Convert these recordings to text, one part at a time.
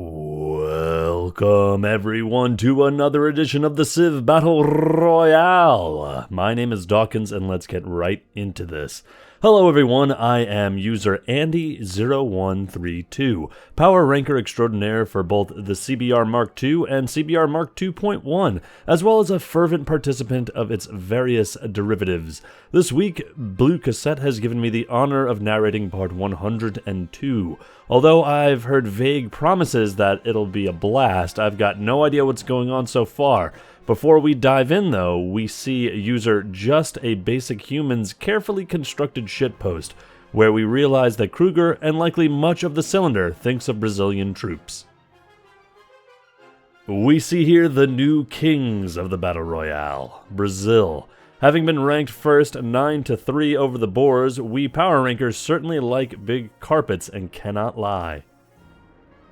Welcome everyone to another edition of the Civ Battle Royale. My name is Dawkinzz and let's get right into this. Hello everyone, I am user Andy0132, Power Ranker Extraordinaire for both the CBR Mark II and CBR Mark 2.1, as well as a fervent participant of its various derivatives. This week, Blue Cassette has given me the honor of narrating part 102. Although I've heard vague promises that it'll be a blast, I've got no idea what's going on so far. Before we dive in though, we see user Just a Basic Human's carefully constructed shitpost, where we realize that Kruger, and likely much of the cylinder, thinks of Brazilian troops. We see here the new kings of the Battle Royale, Brazil. Having been ranked first 9-3 over the Boers, we Power Rankers certainly like big carpets and cannot lie.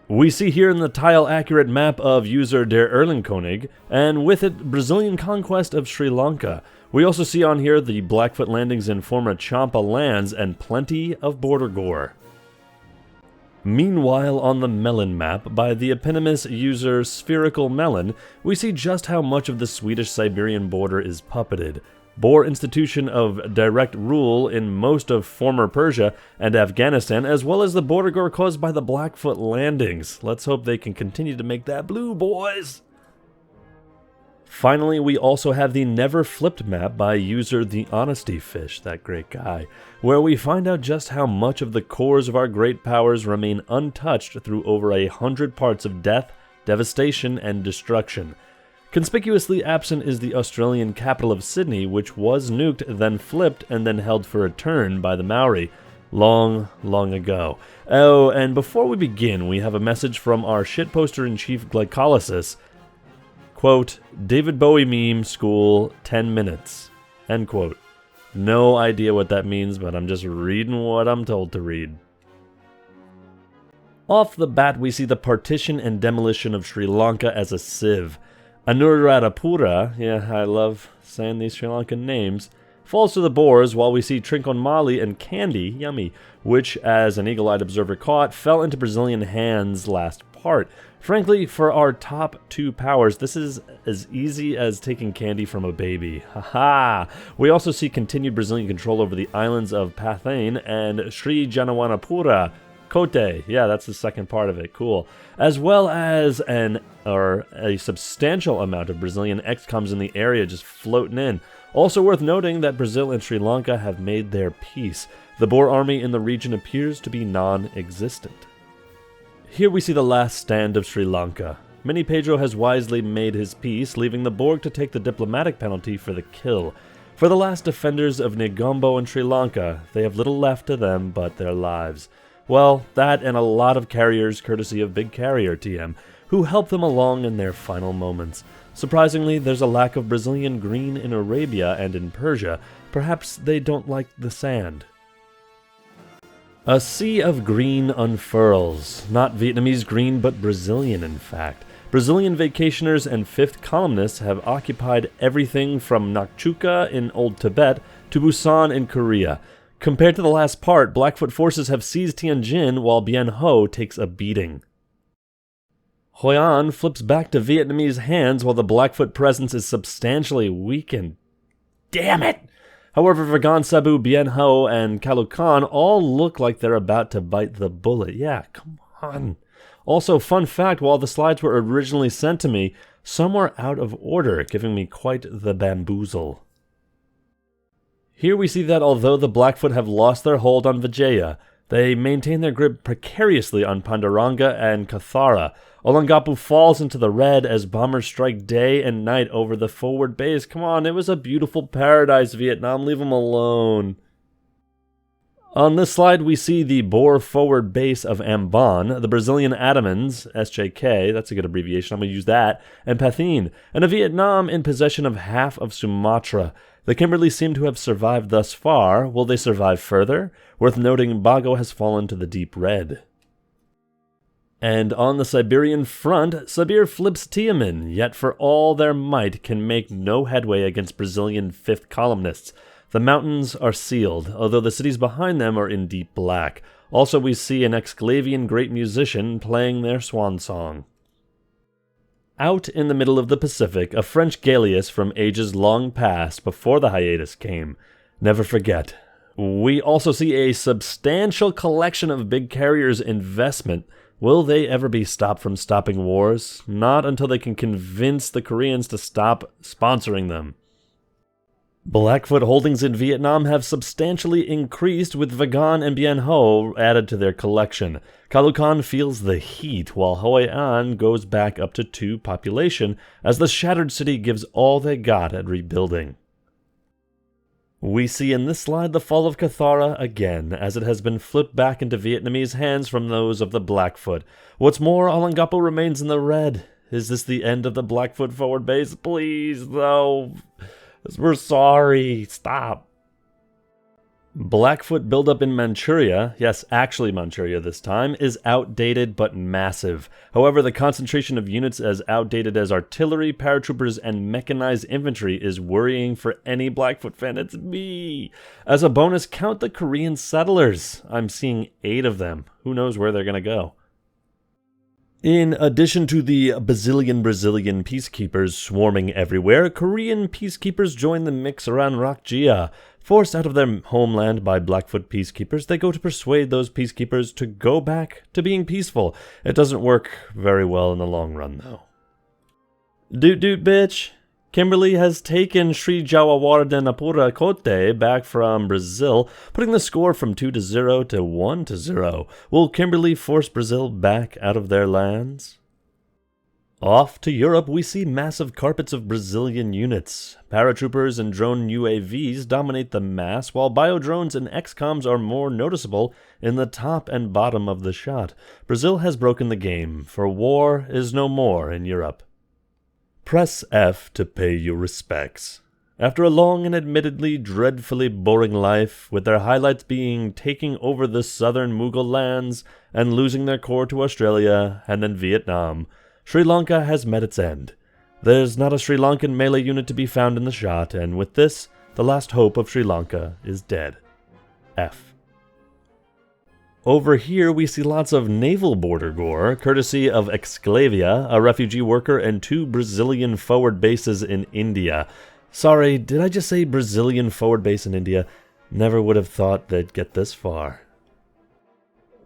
We see here in the tile-accurate map of user Der Erlenkonig, and with it, Brazilian conquest of Sri Lanka. We also see on here the Blackfoot landings in former Champa lands and plenty of border gore. Meanwhile, on the Melon map, by the eponymous user Spherical Melon, we see just how much of the Swedish-Siberian border is puppeted. Boer institution of direct rule in most of former Persia and Afghanistan, as well as the border gore caused by the Blackfoot landings. Let's hope they can continue to make that blue, boys! Finally, we also have the Never Flipped map by user The Honesty Fish, that great guy, where we find out just how much of the cores of our great powers remain untouched through over 100 parts of death, devastation, and destruction. Conspicuously absent is the Australian capital of Sydney, which was nuked, then flipped, and then held for a turn by the Maori. Long ago. Oh, and before we begin, we have a message from our shitposter-in-chief Glycolysis. Quote, David Bowie meme school, 10 minutes. End quote. No idea what that means, but I'm just reading what I'm told to read. Off the bat, we see the partition and demolition of Sri Lanka as a civ. Anuradhapura, yeah, I love saying these Sri Lankan names, falls to the Boers, while we see Trincomalee and Candy, yummy, which, as an eagle-eyed observer caught, fell into Brazilian hands last part. Frankly, for our top two powers, this is as easy as taking candy from a baby. Haha! We also see continued Brazilian control over the islands of Pathane and Sri Janawanapura. Kote, yeah, that's the second part of it, cool. As well as a substantial amount of Brazilian XCOMs in the area just floating in. Also worth noting that Brazil and Sri Lanka have made their peace. The Boer army in the region appears to be non-existent. Here we see the last stand of Sri Lanka. Mini Pedro has wisely made his peace, leaving the Borg to take the diplomatic penalty for the kill. For the last defenders of Negombo and Sri Lanka, they have little left to them but their lives. Well, that and a lot of carriers courtesy of Big Carrier TM, who help them along in their final moments. Surprisingly, there's a lack of Brazilian green in Arabia and in Persia. Perhaps they don't like the sand. A sea of green unfurls. Not Vietnamese green, but Brazilian in fact. Brazilian vacationers and fifth columnists have occupied everything from Nakchuka in Old Tibet to Busan in Korea. Compared to the last part, Blackfoot forces have seized Tianjin while Bien Ho takes a beating. Hoi An flips back to Vietnamese hands while the Blackfoot presence is substantially weakened. Damn it! However, Vagan Sabu, Bien Ho, and Kalukan all look like they're about to bite the bullet. Yeah, come on. Also, fun fact, while the slides were originally sent to me, some were out of order, giving me quite the bamboozle. Here we see that although the Blackfoot have lost their hold on Vijaya, they maintain their grip precariously on Panduranga and Kathara. Olongapu falls into the red as bombers strike day and night over the forward base. Come on, it was a beautiful paradise, Vietnam. Leave them alone. On this slide, we see the Boer forward base of Ambon, the Brazilian Atamans, SJK, that's a good abbreviation, I'm going to use that, and Pathine, and a Vietnam in possession of half of Sumatra. The Kimberleys seem to have survived thus far. Will they survive further? Worth noting, Bago has fallen to the deep red. And on the Siberian front, Sibir flips Tiamen, yet for all their might can make no headway against Brazilian fifth columnists. The mountains are sealed, although the cities behind them are in deep black. Also, we see an Exclavian great musician playing their swan song. Out in the middle of the Pacific, a French galleass from ages long past before the hiatus came. Never forget. We also see a substantial collection of big carriers' investment. Will they ever be stopped from stopping wars? Not until they can convince the Koreans to stop sponsoring them. Blackfoot holdings in Vietnam have substantially increased, with Vagon and Bien Ho added to their collection. Caloocan feels the heat, while Hoi An goes back up to 2 population, as the shattered city gives all they got at rebuilding. We see in this slide the fall of Cathara again, as it has been flipped back into Vietnamese hands from those of the Blackfoot. What's more, Olongapo remains in the red. Is this the end of the Blackfoot forward base? Please, though. We're sorry. Stop. Blackfoot buildup in Manchuria, yes, actually Manchuria this time, is outdated but massive. However, the concentration of units as outdated as artillery, paratroopers, and mechanized infantry is worrying for any Blackfoot fan. It's me! As a bonus, count the Korean settlers. I'm seeing 8 of them. Who knows where they're gonna go? In addition to the Brazilian peacekeepers swarming everywhere, Korean peacekeepers join the mix around Rakjia. Forced out of their homeland by Blackfoot peacekeepers, they go to persuade those peacekeepers to go back to being peaceful. It doesn't work very well in the long run, though. Doot doot, bitch! Kimberly has taken Sri Jawawardenapura Kotte back from Brazil, putting the score from 2-0 to 1-0. Will Kimberly force Brazil back out of their lands? Off to Europe, we see massive carpets of Brazilian units. Paratroopers and drone UAVs dominate the mass, while biodrones and XCOMs are more noticeable in the top and bottom of the shot. Brazil has broken the game, for war is no more in Europe. Press F to pay your respects. After a long and admittedly dreadfully boring life, with their highlights being taking over the southern Mughal lands and losing their core to Australia and then Vietnam, Sri Lanka has met its end. There's not a Sri Lankan melee unit to be found in the shot, and with this, the last hope of Sri Lanka is dead. F. Over here, we see lots of naval border gore, courtesy of Exclavia, a refugee worker, and 2 Brazilian forward bases in India. Sorry, did I just say Brazilian forward base in India? Never would have thought they'd get this far.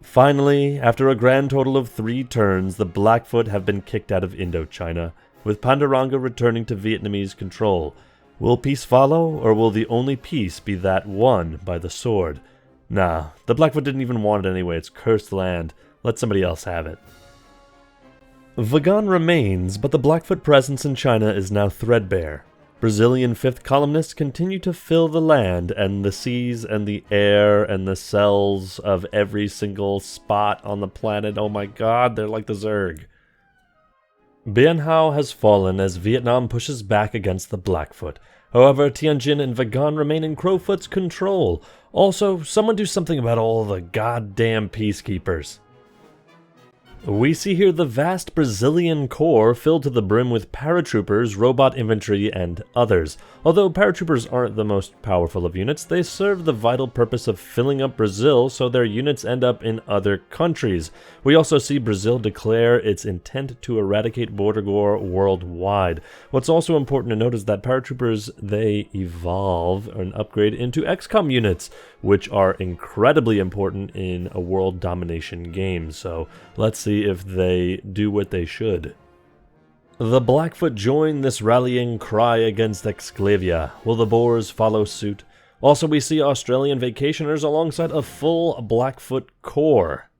Finally, after a grand total of 3 turns, the Blackfoot have been kicked out of Indochina, with Panduranga returning to Vietnamese control. Will peace follow, or will the only peace be that won by the sword? Nah, the Blackfoot didn't even want it anyway. It's cursed land. Let somebody else have it. Vagon remains, but the Blackfoot presence in China is now threadbare. Brazilian 5th columnists continue to fill the land and the seas and the air and the cells of every single spot on the planet. Oh my god, they're like the Zerg. Bien Hao has fallen as Vietnam pushes back against the Blackfoot. However, Tianjin and Vagon remain in Crowfoot's control. Also, someone do something about all the goddamn peacekeepers. We see here the vast Brazilian corps filled to the brim with paratroopers, robot infantry, and others. Although paratroopers aren't the most powerful of units, they serve the vital purpose of filling up Brazil so their units end up in other countries. We also see Brazil declare its intent to eradicate border gore worldwide. What's also important to note is that paratroopers, they evolve and upgrade into XCOM units, which are incredibly important in a world domination game. So let's see if they do what they should. The Blackfoot join this rallying cry against Exclavia. Will the Boers follow suit? Also, we see Australian vacationers alongside a full Blackfoot corps.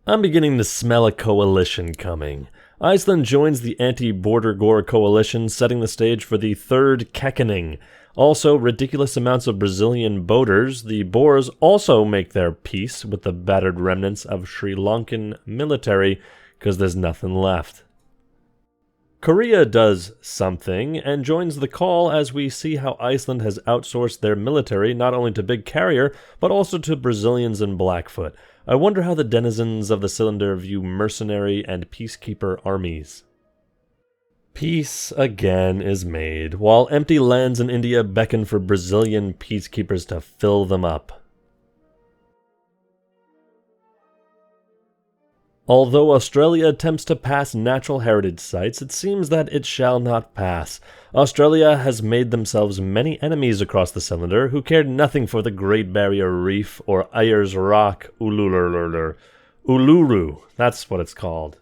I'm beginning to smell a coalition coming. Iceland joins the anti-border gore coalition, setting the stage for the third Kekkening. Also, ridiculous amounts of Brazilian boaters. The Boers also make their peace with the battered remnants of Sri Lankan military, because there's nothing left. Korea does something, and joins the call as we see how Iceland has outsourced their military not only to Big Carrier, but also to Brazilians and Blackfoot. I wonder how the denizens of the cylinder view mercenary and peacekeeper armies. Peace again is made, while empty lands in India beckon for Brazilian peacekeepers to fill them up. Although Australia attempts to pass natural heritage sites, it seems that it shall not pass. Australia has made themselves many enemies across the cylinder who cared nothing for the Great Barrier Reef or Ayers Rock Uluru. That's what it's called.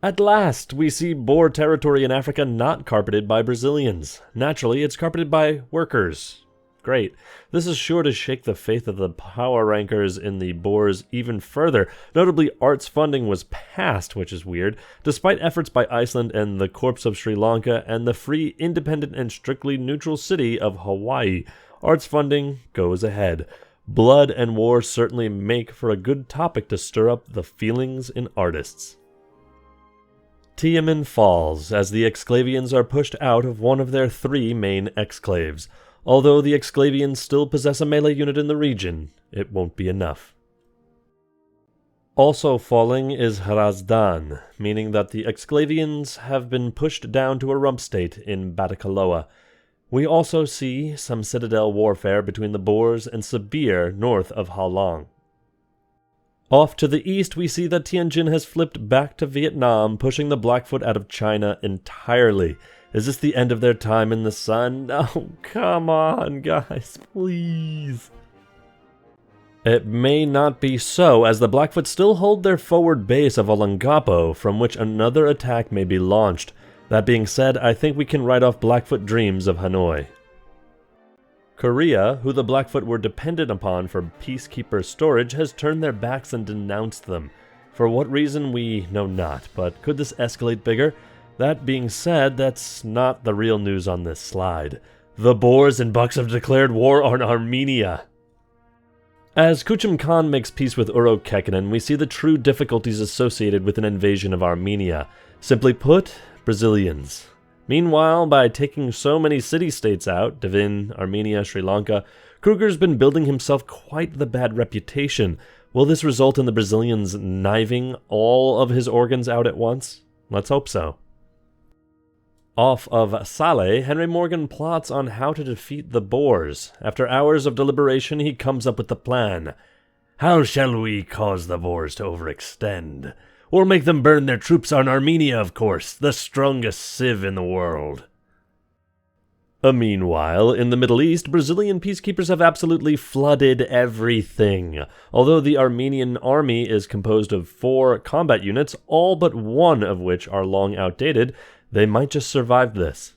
At last, we see Boer Territory in Africa not carpeted by Brazilians. Naturally, it's carpeted by workers. Great. This is sure to shake the faith of the power rankers in the Boers even further. Notably, arts funding was passed, which is weird, despite efforts by Iceland and the Corps of Sri Lanka and the free, independent, and strictly neutral city of Hawaii. Arts funding goes ahead. Blood and war certainly make for a good topic to stir up the feelings in artists. Tiamen falls as the Exclavians are pushed out of one of their 3 main exclaves. Although the Exclavians still possess a melee unit in the region, it won't be enough. Also falling is Hrazdan, meaning that the Exclavians have been pushed down to a rump state in Batticaloa. We also see some citadel warfare between the Boers and Sabir north of Ha Long. Off to the east, we see that Tianjin has flipped back to Vietnam, pushing the Blackfoot out of China entirely. Is this the end of their time in the sun? Oh, come on, guys, please. It may not be so, as the Blackfoot still hold their forward base of Olongapo, from which another attack may be launched. That being said, I think we can write off Blackfoot dreams of Hanoi. Korea, who the Blackfoot were dependent upon for peacekeeper storage, has turned their backs and denounced them. For what reason, we know not, but could this escalate bigger? That being said, that's not the real news on this slide. The Boers and Bucks have declared war on Armenia. As Kuchum Khan makes peace with Urho Kekkonen, we see the true difficulties associated with an invasion of Armenia. Simply put, Brazilians. Meanwhile, by taking so many city-states out, Devin, Armenia, Sri Lanka, Kruger's been building himself quite the bad reputation. Will this result in the Brazilians kniving all of his organs out at once? Let's hope so. Off of Saleh, Henry Morgan plots on how to defeat the Boers. After hours of deliberation, he comes up with the plan. How shall we cause the Boers to overextend? Or make them burn their troops on Armenia, of course, the strongest civ in the world. Meanwhile, in the Middle East, Brazilian peacekeepers have absolutely flooded everything. Although the Armenian army is composed of 4 combat units, all but 1 of which are long outdated, they might just survive this.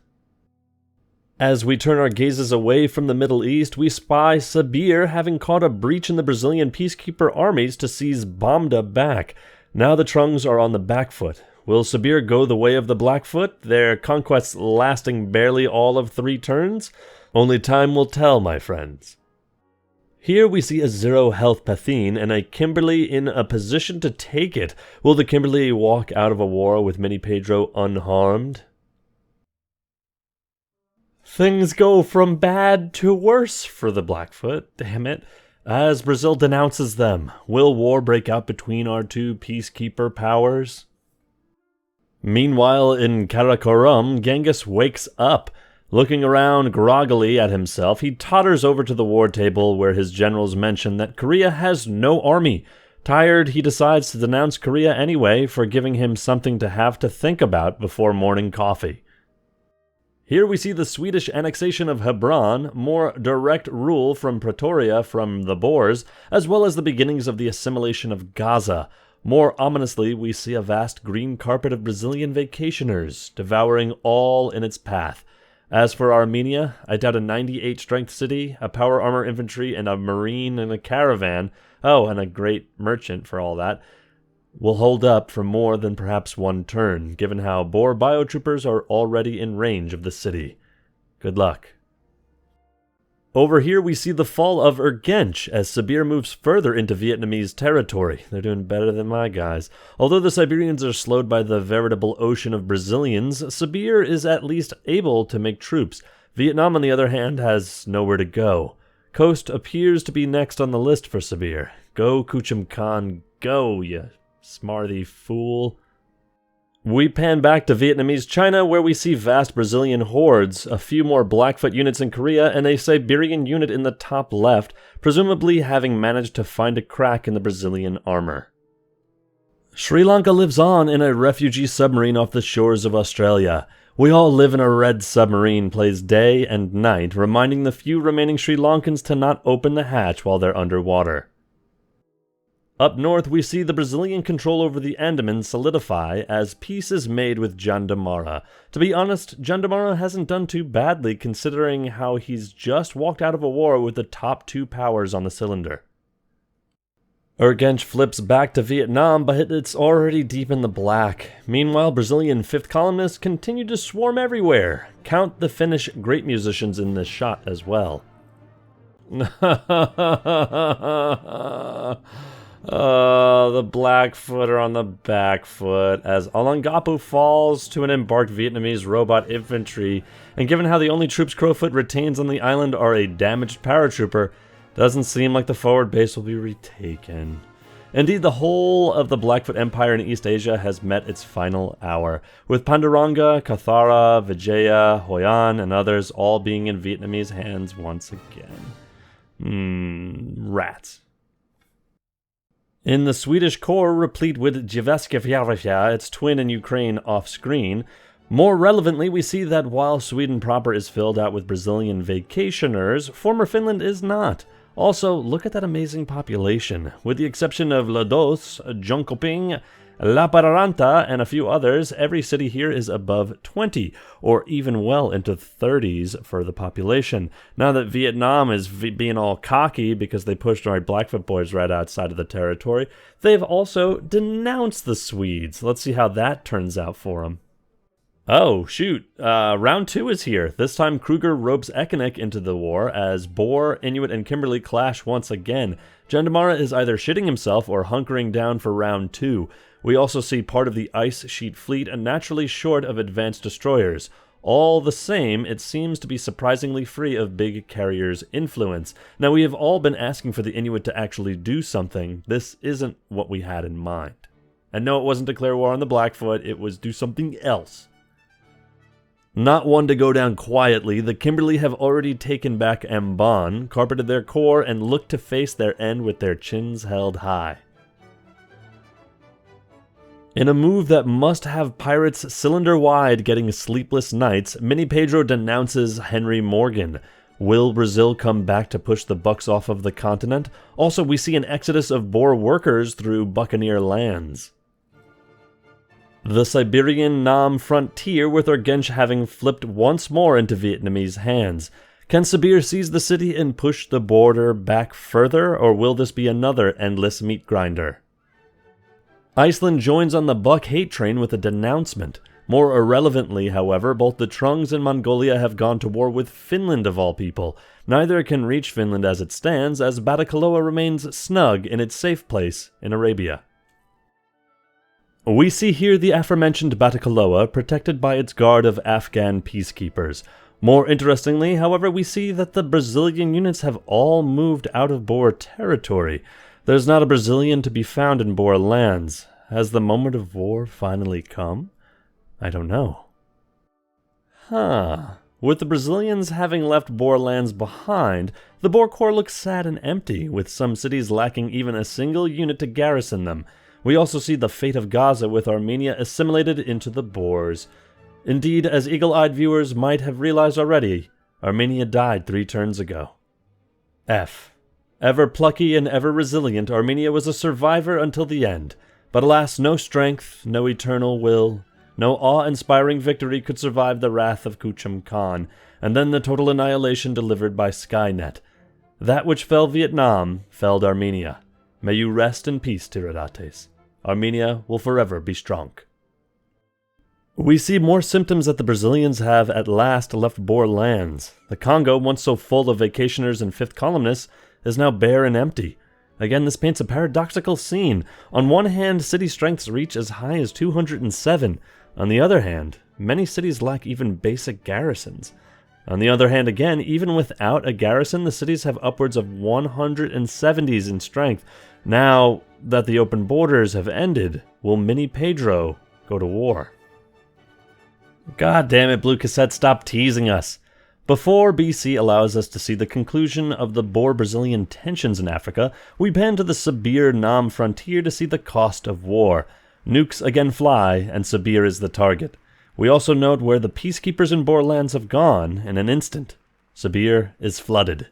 As we turn our gazes away from the Middle East, we spy Sabir having caught a breach in the Brazilian peacekeeper armies to seize Bamda back. Now the Trungs are on the back foot. Will Sabir go the way of the Blackfoot, their conquests lasting barely all of 3 turns? Only time will tell, my friends. Here we see a 0 health Pathin and a Kimberly in a position to take it. Will the Kimberly walk out of a war with Mini Pedro unharmed? Things go from bad to worse for the Blackfoot, damn it. As Brazil denounces them, will war break out between our 2 peacekeeper powers? Meanwhile, in Karakorum, Genghis wakes up. Looking around groggily at himself, he totters over to the war table where his generals mention that Korea has no army. Tired, he decides to denounce Korea anyway for giving him something to have to think about before morning coffee. Here we see the Swedish annexation of Hebron, more direct rule from Pretoria from the Boers, as well as the beginnings of the assimilation of Gaza. More ominously, we see a vast green carpet of Brazilian vacationers, devouring all in its path. As for Armenia, I doubt a 98 strength city, a power armor infantry, and a marine and a caravan, and a great merchant for all that, will hold up for more than perhaps 1 turn, given how Boer biotroopers are already in range of the city. Good luck. Over here we see the fall of Urgench as Sabir moves further into Vietnamese territory. They're doing better than my guys. Although the Siberians are slowed by the veritable ocean of Brazilians, Sabir is at least able to make troops. Vietnam, on the other hand, has nowhere to go. Coast appears to be next on the list for Sabir. Go, Kuchum Khan, go, you smarthy fool. We pan back to Vietnamese China, where we see vast Brazilian hordes, a few more Blackfoot units in Korea, and a Siberian unit in the top left, presumably having managed to find a crack in the Brazilian armor. Sri Lanka lives on in a refugee submarine off the shores of Australia. We All Live in a Red Submarine plays day and night, reminding the few remaining Sri Lankans to not open the hatch while they're underwater. Up north, we see the Brazilian control over the Andaman solidify as peace is made with Jandamarra. To be honest, Jandamarra hasn't done too badly considering how he's just walked out of a war with the top two powers on the cylinder. Urgench flips back to Vietnam, but it's already deep in the black. Meanwhile, Brazilian fifth columnists continue to swarm everywhere. Count the Finnish great musicians in this shot as well. The Blackfoot are on the back foot as Alangapu falls to an embarked Vietnamese robot infantry, and given how the only troops Crowfoot retains on the island are a damaged paratrooper, doesn't seem like the forward base will be retaken. Indeed, the whole of the Blackfoot Empire in East Asia has met its final hour, with Panduranga, Kathara, Vijaya, Hoi An, and others all being in Vietnamese hands once again. Rats. In the Swedish core, replete with Jyväskylä, its twin in Ukraine, off-screen, more relevantly, we see that while Sweden proper is filled out with Brazilian vacationers, former Finland is not. Also, look at that amazing population. With the exception of Lados, Jönköping, Lappeenranta, and a few others, every city here is above 20, or even well into 30s for the population. Now that Vietnam is being all cocky because they pushed our Blackfoot boys right outside of the territory, they've also denounced the Swedes. Let's see how that turns out for them. Oh, shoot. Round 2 is here. This time Kruger ropes Ekenek into the war as Boer, Inuit, and Kimberley clash once again. Jandamarra is either shitting himself or hunkering down for round 2. We also see part of the Ice Sheet fleet and naturally short of advanced destroyers. All the same, it seems to be surprisingly free of big carriers' influence. Now, we have all been asking for the Inuit to actually do something. This isn't what we had in mind. And no, it wasn't declare war on the Blackfoot, it was do something else. Not one to go down quietly, the Kimberley have already taken back Ambon, carpeted their core, and look to face their end with their chins held high. In a move that must have pirates cylinder-wide getting sleepless nights, Mini Pedro denounces Henry Morgan. Will Brazil come back to push the bucks off of the continent? Also, we see an exodus of Boer workers through buccaneer lands. The Siberian Nam frontier, with Urgench having flipped once more into Vietnamese hands. Can Sibir seize the city and push the border back further, or will this be another endless meat grinder? Iceland joins on the buck hate train with a denouncement. More irrelevantly, however, both the Trungs and Mongolia have gone to war with Finland of all people. Neither can reach Finland as it stands, as Batticaloa remains snug in its safe place in Arabia. We see here the aforementioned Batticaloa protected by its guard of Afghan peacekeepers. More interestingly, however, we see that the Brazilian units have all moved out of Boer Territory. There's not a Brazilian to be found in Boer lands. Has the moment of war finally come? I don't know. With the Brazilians having left Boer lands behind, the Boer Corps looks sad and empty, with some cities lacking even a single unit to garrison them. We also see the fate of Gaza, with Armenia assimilated into the Boers. Indeed, as eagle-eyed viewers might have realized already, Armenia died 3 turns ago. F. Ever plucky and ever resilient, Armenia was a survivor until the end. But alas, no strength, no eternal will, no awe-inspiring victory could survive the wrath of Kuchum Khan, and then the total annihilation delivered by Skynet. That which fell Vietnam, felled Armenia. May you rest in peace, Tiridates. Armenia will forever be strong. We see more symptoms that the Brazilians have at last left Boer lands. The Congo, once so full of vacationers and fifth columnists, is now bare and empty. Again, this paints a paradoxical scene. On one hand, city strengths reach as high as 207. On the other hand, many cities lack even basic garrisons. On the other hand, again, even without a garrison, the cities have upwards of 170s in strength. Now that the open borders have ended, will Mini Pedro go to war? God damn it, Blue Cassette, stop teasing us. Before BC allows us to see the conclusion of the Boer-Brazilian tensions in Africa, we pan to the Sibir-Nam frontier to see the cost of war. Nukes again fly, and Sibir is the target. We also note where the peacekeepers in Boer lands have gone in an instant. Sibir is flooded.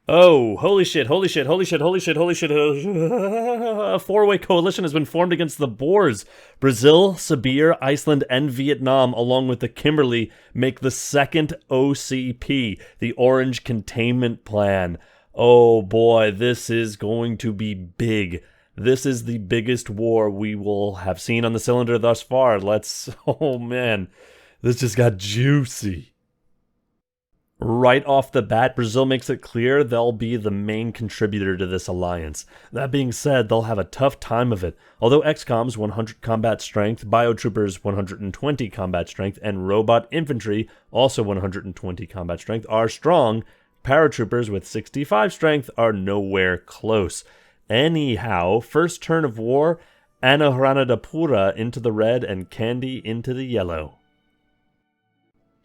Oh, holy shit, holy shit, holy shit, holy shit, holy shit. A four-way coalition has been formed against the Boers. Brazil, Sibir, Iceland, and Vietnam, along with the Kimberley, make the second OCP, the Orange Containment Plan. Oh boy, this is going to be big. This is the biggest war we will have seen on the cylinder thus far. Oh man, this just got juicy. Right off the bat, Brazil makes it clear they'll be the main contributor to this alliance. That being said, they'll have a tough time of it. Although XCOM's 100 combat strength, Biotroopers 120 combat strength, and Robot Infantry, also 120 combat strength, are strong, Paratroopers with 65 strength are nowhere close. Anyhow, first turn of war, Anuradhapura into the red and Kandy into the yellow.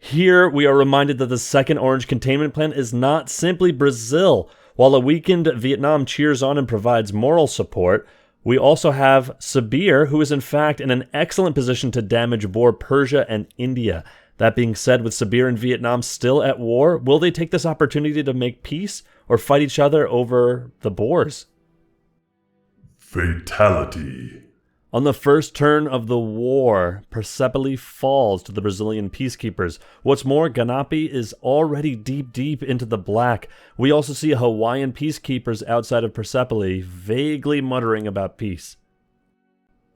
Here, we are reminded that the second Orange Containment Plan is not simply Brazil. While a weakened Vietnam cheers on and provides moral support, we also have Sibir, who is in fact in an excellent position to damage Boer Persia and India. That being said, with Sibir and Vietnam still at war, will they take this opportunity to make peace or fight each other over the Boers? Fatality. On the first turn of the war, Persepolis falls to the Brazilian peacekeepers. What's more, Ganapi is already deep into the black. We also see Hawaiian peacekeepers outside of Persepolis, vaguely muttering about peace.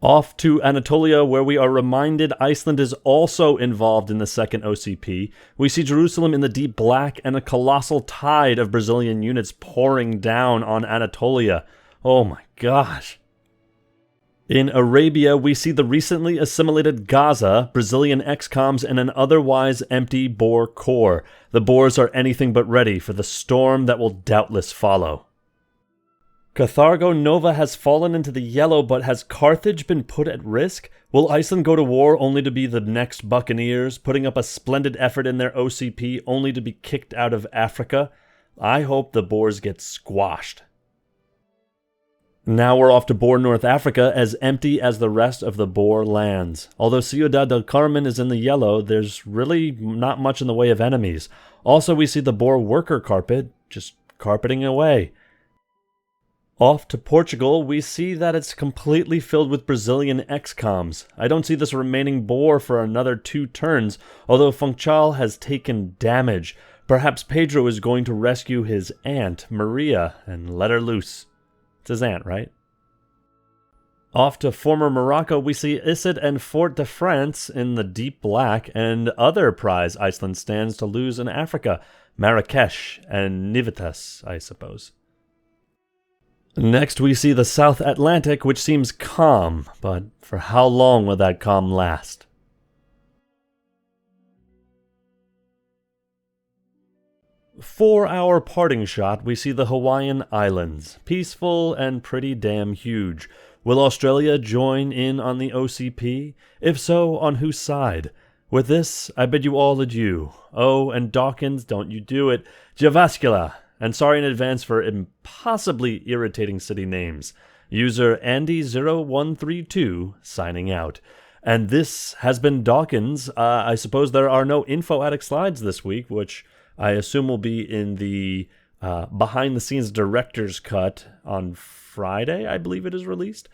Off to Anatolia, where we are reminded Iceland is also involved in the second OCP. We see Jerusalem in the deep black and a colossal tide of Brazilian units pouring down on Anatolia. Oh my gosh. In Arabia, we see the recently assimilated Gaza, Brazilian XCOMs, and an otherwise empty Boer core. The Boers are anything but ready for the storm that will doubtless follow. Carthago Nova has fallen into the yellow, but has Carthage been put at risk? Will Iceland go to war only to be the next Buccaneers, putting up a splendid effort in their OCP only to be kicked out of Africa? I hope the Boers get squashed. Now we're off to Boer North Africa, as empty as the rest of the Boer lands. Although Ciudad del Carmen is in the yellow, there's really not much in the way of enemies. Also, we see the Boer worker carpet just carpeting away. Off to Portugal, we see that it's completely filled with Brazilian XCOMs. I don't see this remaining Boer for another 2 turns, although Funchal has taken damage. Perhaps Pedro is going to rescue his aunt, Maria, and let her loose. It's his aunt, right? Off to former Morocco, we see Issid and Fort de France in the deep black, and other prize Iceland stands to lose in Africa, Marrakesh and Nivitas, I suppose. Next, we see the South Atlantic, which seems calm, but for how long will that calm last? For our parting shot, we see the Hawaiian Islands, peaceful and pretty damn huge. Will Australia join in on the OCP? If so, on whose side? With this, I bid you all adieu. Oh, and Dawkinzz, don't you do it. Javascula, and sorry in advance for impossibly irritating city names. User Andy0132 signing out. And this has been Dawkinzz. I suppose there are no info addict slides this week, which I assume will be in the behind-the-scenes director's cut on Friday, I believe it is released.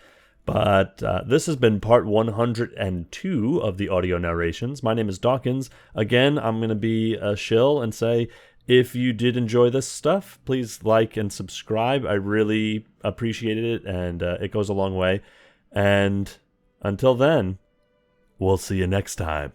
But this has been part 102 of the audio narrations. My name is Dawkinzz. Again, I'm going to be a shill and say, if you did enjoy this stuff, please like and subscribe. I really appreciate it, and it goes a long way. And until then, we'll see you next time.